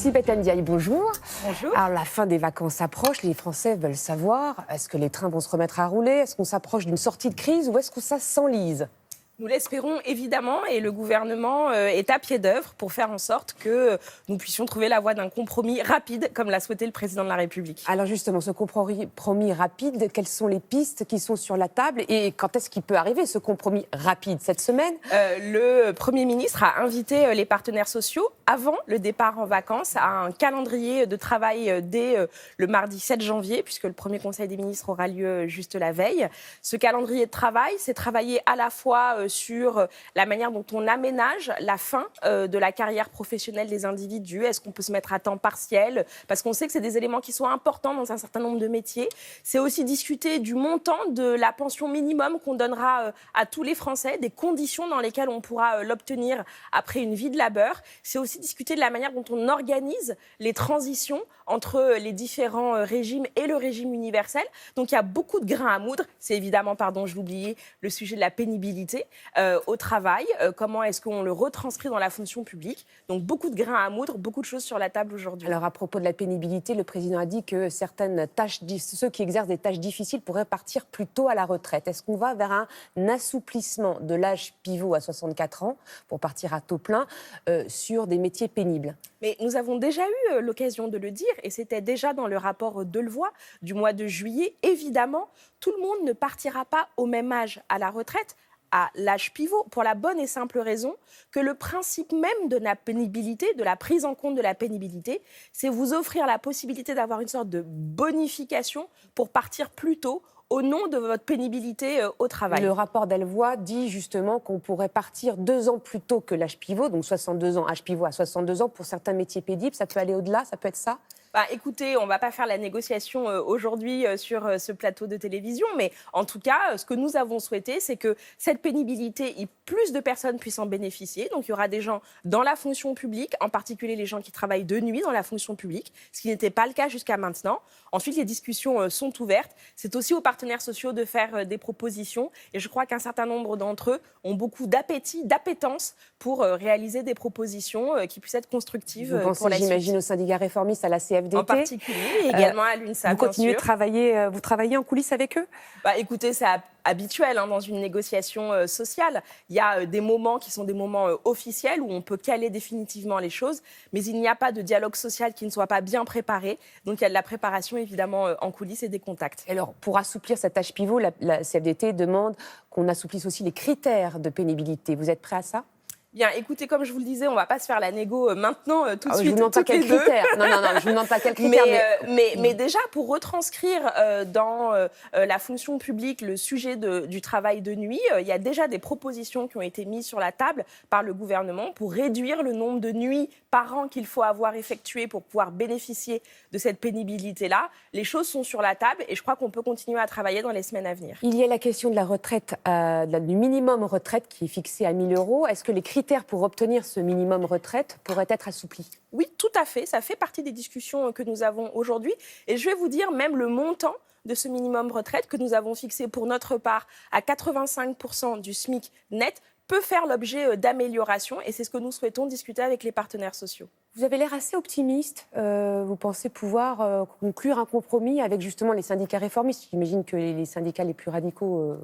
Sibeth Ndiaye, bonjour. Bonjour. Alors, la fin des vacances approche, les Français veulent savoir, est-ce que les trains vont se remettre à rouler? Est-ce qu'on s'approche d'une sortie de crise ou est-ce que ça s'enlise? Nous l'espérons évidemment et le gouvernement est à pied d'œuvre pour faire en sorte que nous puissions trouver la voie d'un compromis rapide comme l'a souhaité le président de la République. Alors justement, ce compromis rapide, quelles sont les pistes qui sont sur la table et quand est-ce qu'il peut arriver ce compromis rapide? Cette semaine? Le Premier ministre a invité les partenaires sociaux avant le départ en vacances à un calendrier de travail dès le mardi 7 janvier puisque le premier conseil des ministres aura lieu juste la veille. Ce calendrier de travail, c'est travailler à la fois sur la manière dont on aménage la fin de la carrière professionnelle des individus. Est-ce qu'on peut se mettre à temps partiel? Parce qu'on sait que c'est des éléments qui sont importants dans un certain nombre de métiers. C'est aussi discuter du montant de la pension minimum qu'on donnera à tous les Français, des conditions dans lesquelles on pourra l'obtenir après une vie de labeur. C'est aussi discuter de la manière dont on organise les transitions entre les différents régimes et le régime universel. Donc il y a beaucoup de grains à moudre. C'est évidemment, pardon, je l'oubliais, le sujet de la pénibilité au travail. Comment est-ce qu'on le retranscrit dans la fonction publique? Donc beaucoup de grains à moudre, beaucoup de choses sur la table aujourd'hui. Alors à propos de la pénibilité, le président a dit que certaines tâches, ceux qui exercent des tâches difficiles pourraient partir plus tôt à la retraite. Est-ce qu'on va vers un assouplissement de l'âge pivot à 64 ans pour partir à taux plein sur des métiers pénibles? Mais nous avons déjà eu l'occasion de le dire, et c'était déjà dans le rapport Delevoye du mois de juillet. Évidemment, tout le monde ne partira pas au même âge à la retraite, à l'âge pivot, pour la bonne et simple raison que le principe même de la pénibilité, de la prise en compte de la pénibilité, c'est vous offrir la possibilité d'avoir une sorte de bonification pour partir plus tôt au nom de votre pénibilité au travail. Le rapport Delevoye dit justement qu'on pourrait partir 2 ans plus tôt que l'âge pivot, donc 62 ans, âge pivot à 62 ans pour certains métiers pénibles. Ça peut aller au-delà, ça peut être ça? Écoutez, on ne va pas faire la négociation aujourd'hui sur ce plateau de télévision, mais en tout cas, ce que nous avons souhaité, c'est que cette pénibilité, plus de personnes puissent en bénéficier. Donc, il y aura des gens dans la fonction publique, en particulier les gens qui travaillent de nuit dans la fonction publique, ce qui n'était pas le cas jusqu'à maintenant. Ensuite, les discussions sont ouvertes. C'est aussi aux partenaires sociaux de faire des propositions. Et je crois qu'un certain nombre d'entre eux ont beaucoup d'appétit, d'appétence pour réaliser des propositions qui puissent être constructives pour la suite. J'imagine, au syndicat réformiste, à la CFDT. En particulier, et également à l'UNSA. Vous continuez de travailler, vous travaillez en coulisses avec eux? Écoutez, c'est habituel dans une négociation sociale. Il y a des moments qui sont des moments officiels où on peut caler définitivement les choses, mais il n'y a pas de dialogue social qui ne soit pas bien préparé. Donc il y a de la préparation évidemment en coulisses et des contacts. Alors, pour assouplir cet âge pivot, la CFDT demande qu'on assouplisse aussi les critères de pénibilité. Vous êtes prêt à ça? Bien, écoutez, comme je vous le disais, on ne va pas se faire la négo maintenant, tout de suite. Je ne vous demande pas quels critères. Non, je ne vous demande pas quels critères. Mais déjà, pour retranscrire dans la fonction publique le sujet du travail de nuit, il y a déjà des propositions qui ont été mises sur la table par le gouvernement pour réduire le nombre de nuits par an qu'il faut avoir effectuées pour pouvoir bénéficier de cette pénibilité-là. Les choses sont sur la table et je crois qu'on peut continuer à travailler dans les semaines à venir. Il y a la question de la retraite, du minimum retraite qui est fixé à 1 000 €. Est-ce que les critères pour obtenir ce minimum retraite pourraient être assouplis? Oui, tout à fait. Ça fait partie des discussions que nous avons aujourd'hui. Et je vais vous dire même le montant de ce minimum retraite que nous avons fixé pour notre part à 85% du SMIC net peut faire l'objet d'améliorations. Et c'est ce que nous souhaitons discuter avec les partenaires sociaux. Vous avez l'air assez optimiste. Vous pensez pouvoir conclure un compromis avec justement les syndicats réformistes? J'imagine que les syndicats les plus radicaux...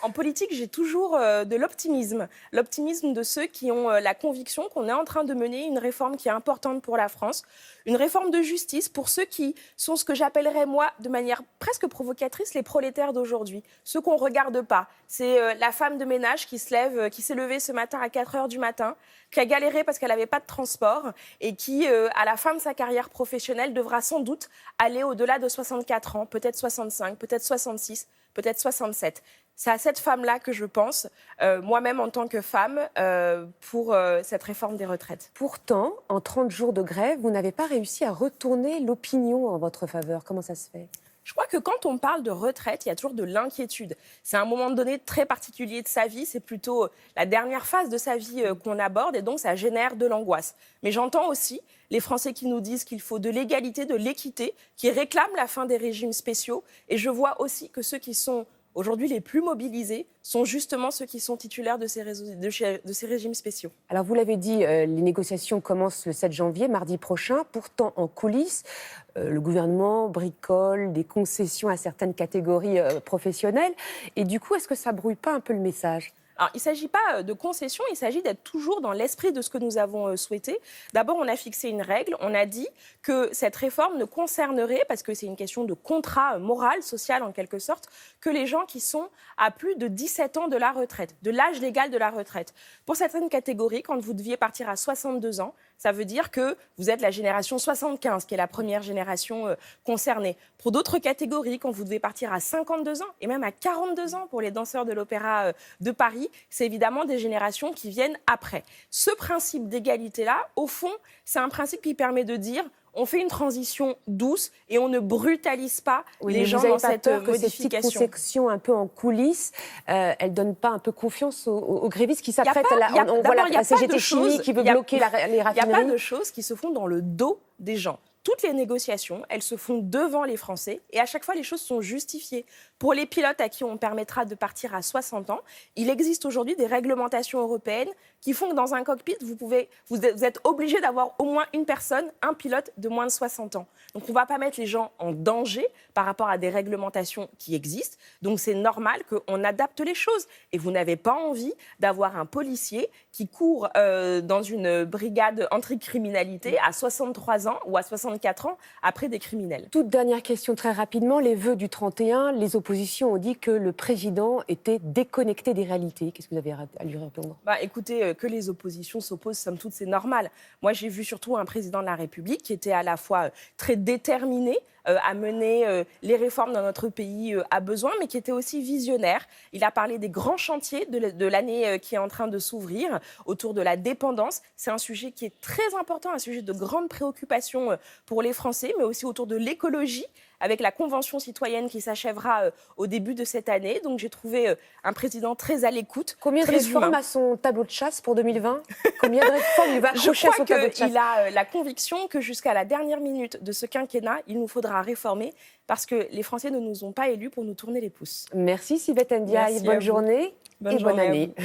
En politique, j'ai toujours de l'optimisme. L'optimisme de ceux qui ont la conviction qu'on est en train de mener une réforme qui est importante pour la France. Une réforme de justice pour ceux qui sont ce que j'appellerais, moi, de manière presque provocatrice, les prolétaires d'aujourd'hui. Ceux qu'on ne regarde pas. C'est la femme de ménage qui s'est levée ce matin à 4 heures du matin, qui a galéré parce qu'elle n'avait pas de transport et qui, à la fin de sa carrière professionnelle, devra sans doute aller au-delà de 64 ans, peut-être 65, peut-être 66, peut-être 67. C'est à cette femme-là que je pense, moi-même en tant que femme, pour cette réforme des retraites. Pourtant, en 30 jours de grève, vous n'avez pas réussi à retourner l'opinion en votre faveur. Comment ça se fait ? Je crois que quand on parle de retraite, il y a toujours de l'inquiétude. C'est un moment donné très particulier de sa vie, c'est plutôt la dernière phase de sa vie qu'on aborde et donc ça génère de l'angoisse. Mais j'entends aussi les Français qui nous disent qu'il faut de l'égalité, de l'équité, qui réclament la fin des régimes spéciaux. Et je vois aussi que ceux qui sont Aujourd'hui, les plus mobilisés sont justement ceux qui sont titulaires de ces régimes spéciaux. Alors, vous l'avez dit, les négociations commencent le 7 janvier, mardi prochain. Pourtant, en coulisses, le gouvernement bricole des concessions à certaines catégories professionnelles. Et du coup, est-ce que ça brouille pas un peu le message ? Alors, il ne s'agit pas de concession, il s'agit d'être toujours dans l'esprit de ce que nous avons souhaité. D'abord, on a fixé une règle, on a dit que cette réforme ne concernerait, parce que c'est une question de contrat moral, social en quelque sorte, que les gens qui sont à plus de 17 ans de la retraite, de l'âge légal de la retraite. Pour certaines catégories, quand vous deviez partir à 62 ans, ça veut dire que vous êtes la génération 75, qui est la première génération concernée. Pour d'autres catégories, quand vous devez partir à 52 ans, et même à 42 ans pour les danseurs de l'Opéra de Paris, c'est évidemment des générations qui viennent après. Ce principe d'égalité-là, au fond, c'est un principe qui permet de dire on fait une transition douce et on ne brutalise pas les gens dans cette modification. Ces petites concessions un peu en coulisses, elles ne donnent pas un peu confiance aux grévistes qui s'apprêtent on voit la CGT Chimie qui veut bloquer les raffineries. Il n'y a pas de choses qui se font dans le dos des gens. Toutes les négociations, elles se font devant les Français et à chaque fois, les choses sont justifiées. Pour les pilotes à qui on permettra de partir à 60 ans, il existe aujourd'hui des réglementations européennes qui font que dans un cockpit, vous êtes obligé d'avoir au moins une personne, un pilote de moins de 60 ans. Donc on ne va pas mettre les gens en danger par rapport à des réglementations qui existent. Donc c'est normal qu'on adapte les choses. Et vous n'avez pas envie d'avoir un policier qui court dans une brigade anticriminalité à 63 ans ou à 64 ans après des criminels. Toute dernière question très rapidement. Les vœux du 31, les oppositions ont dit que le président était déconnecté des réalités. Qu'est-ce que vous avez à lui répondre ? Écoutez, que les oppositions s'opposent, somme toute, c'est normal. Moi, j'ai vu surtout un président de la République qui était à la fois très déterminé à mener les réformes dans notre pays a besoin, mais qui était aussi visionnaire. Il a parlé des grands chantiers de l'année qui est en train de s'ouvrir autour de la dépendance. C'est un sujet qui est très important, un sujet de grande préoccupation pour les Français, mais aussi autour de l'écologie, avec la Convention citoyenne qui s'achèvera au début de cette année. Donc j'ai trouvé un président très à l'écoute. Combien de réformes à son tableau de chasse pour 2020 ? Combien de réformes il va accrocher à son tableau de chasse ? Je crois qu'il a la conviction que jusqu'à la dernière minute de ce quinquennat, il nous faudra réformer parce que les Français ne nous ont pas élus pour nous tourner les pouces. Merci Sylvette Ndiaye, bonne journée et bonne année.